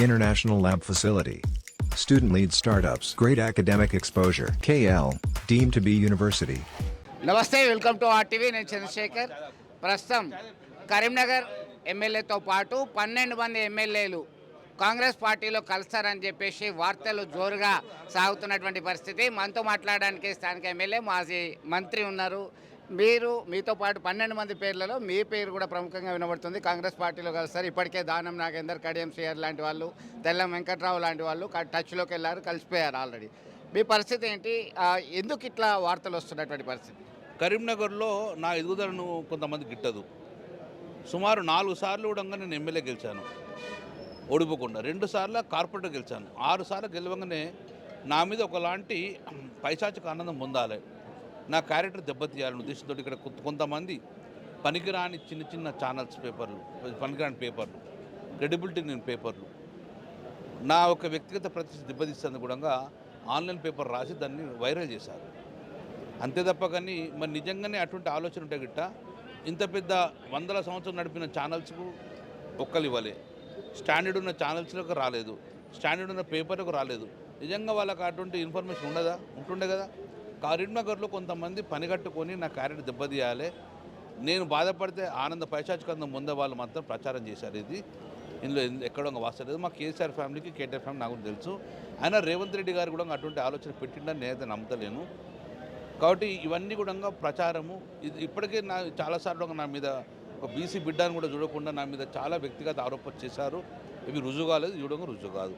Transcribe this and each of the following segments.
International Lab Facility. Student-led startups, great academic exposure. KL, deemed to be university. నమస్తే, welcome to RTV. నేను చంద్రశేఖర్. ప్రస్తుతం కరీంనగర్ ఎమ్మెల్యేతో పాటు 12 మంది ఎమ్మెల్యేలు కాంగ్రెస్ పార్టీలో కలుస్తారని చెప్పేసి వార్తలు జోరుగా సాగుతున్నటువంటి పరిస్థితి. మనతో మాట్లాడడానికి స్థానిక ఎమ్మెల్యే మాజీ మంత్రి ఉన్నారు. మీతో పాటు 12 మంది పేర్లలో మీ పేరు కూడా ప్రముఖంగా వినబడుతుంది. కాంగ్రెస్ పార్టీలో కలుస్తారు. ఇప్పటికే దానం నాగేందర్, కడియం శ్రీహరి లాంటి వాళ్ళు, తెల్లం వెంకట్రావు లాంటి వాళ్ళు టచ్లోకి వెళ్ళారు, కలిసిపోయారు ఆల్రెడీ. మీ పరిస్థితి ఏంటి? ఎందుకు ఇట్లా వార్తలు వస్తున్నటువంటి పరిస్థితి? కరీంనగర్లో నా ఎదుగుదలను కొంతమంది గిట్టదు. సుమారు 4 సార్లు కూడా నేను ఎమ్మెల్యే గెలిచాను ఓడిపోకుండా. 2 సార్లు కార్పొరేటర్ గెలిచాను. 6 సార్లు గెలవగానే నా మీద ఒకలాంటి పైశాచిక ఆనందం పొందాలి, నా క్యారెక్టర్ దెబ్బతీయాలని ఉద్దేశంతో ఇక్కడ కొంతమంది పనికిరాని చిన్న చిన్న ఛానల్స్ పేపర్లు, పనికిరాని పేపర్లు, క్రెడిబిలిటీ లేని పేపర్లు, నా ఒక వ్యక్తిగత ప్రతిష్ట దెబ్బతీస్తుంది కూడా ఆన్లైన్ పేపర్ రాసి దాన్ని వైరల్ చేశారు. అంతే తప్ప కానీ మరి నిజంగానే అటువంటి ఆలోచన ఉంటే గిట్ట ఇంత పెద్ద 100 సంవత్సరాలు నడిపిన ఛానల్స్కు ఒక్కలు ఇవ్వలే, స్టాండర్డ్ ఉన్న ఛానల్స్లకు రాలేదు, స్టాండర్డ్ ఉన్న పేపర్లకు రాలేదు. నిజంగా వాళ్ళకి అటువంటి ఇన్ఫర్మేషన్ ఉంటుండే కదా. కరీంనగర్లో కొంతమంది పనిగట్టుకొని నా క్యారెక్టర్ దెబ్బతీయాలి, నేను బాధపడితే ఆనంద పైశాచికందం పొందే వాళ్ళు మాత్రం ప్రచారం చేశారు. ఇందులో ఎక్కడో వాస్తవం లేదు. మా కేసీఆర్ ఫ్యామిలీకి, కేటీఆర్ ఫ్యామిలీ నాకు తెలుసు. అయినా రేవంత్ రెడ్డి గారు కూడా అటువంటి ఆలోచన పెట్టిండని నేనైతే నమ్మతలేను. కాబట్టి ఇవన్నీ కూడా ప్రచారము. ఇప్పటికే చాలాసార్లు నా మీద ఒక బీసీ బిడ్డను కూడా చూడకుండా నా మీద చాలా వ్యక్తిగత ఆరోపణలు చేశారు. ఇవి రుజువు కాలేదు, చూడంగా రుజువు కాదు.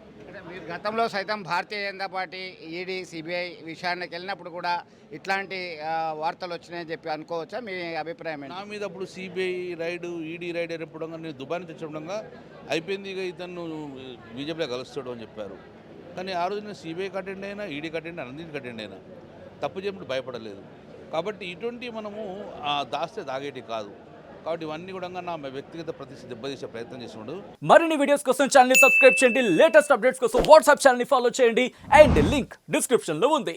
మీరు గతంలో సైతం Bharatiya Janata party, ED, CBI విషయానికి వెళ్ళినప్పుడు కూడా ఇట్లాంటి వార్తలు వచ్చినాయని చెప్పి అనుకోవచ్చా? మీ అభిప్రాయం? నా మీద అప్పుడు సిబిఐ రైడు, ఈడీ రైడ్ అయినప్పుడు నేను దుబాయ్ నుంచి వచ్చేటప్పుడు అయిపోయింది, ఇక ఇతను బీజేపీలో కలుస్తాడు అని చెప్పారు. కానీ ఆ రోజు నేను సిబిఐకి అటెండ్ అయినా, ఈడీకి అటెండ్ అయినా, అన్నింటికి అటెండ్ అయినా, తప్పు చేయడం భయపడలేదు. కాబట్టి ఇటువంటి మనము దాస్తే దాగేటి కాదు. కాబట్టి ఇవన్నీ కూడా నా వ్యక్తిగత ప్రతిష్ట దెబ్బతీసే ప్రయత్నం చేస్తున్నాడు. మరిన్ని వీడియోస్ కోసం ఛానల్ ని సబ్స్క్రైబ్ చేయండి, లేటెస్ట్ అప్డేట్స్ కోసం వాట్సాప్ ఛానల్ ని ఫాలో చేయండి, అండ్ లింక్ డిస్క్రిప్షన్ లో ఉంది.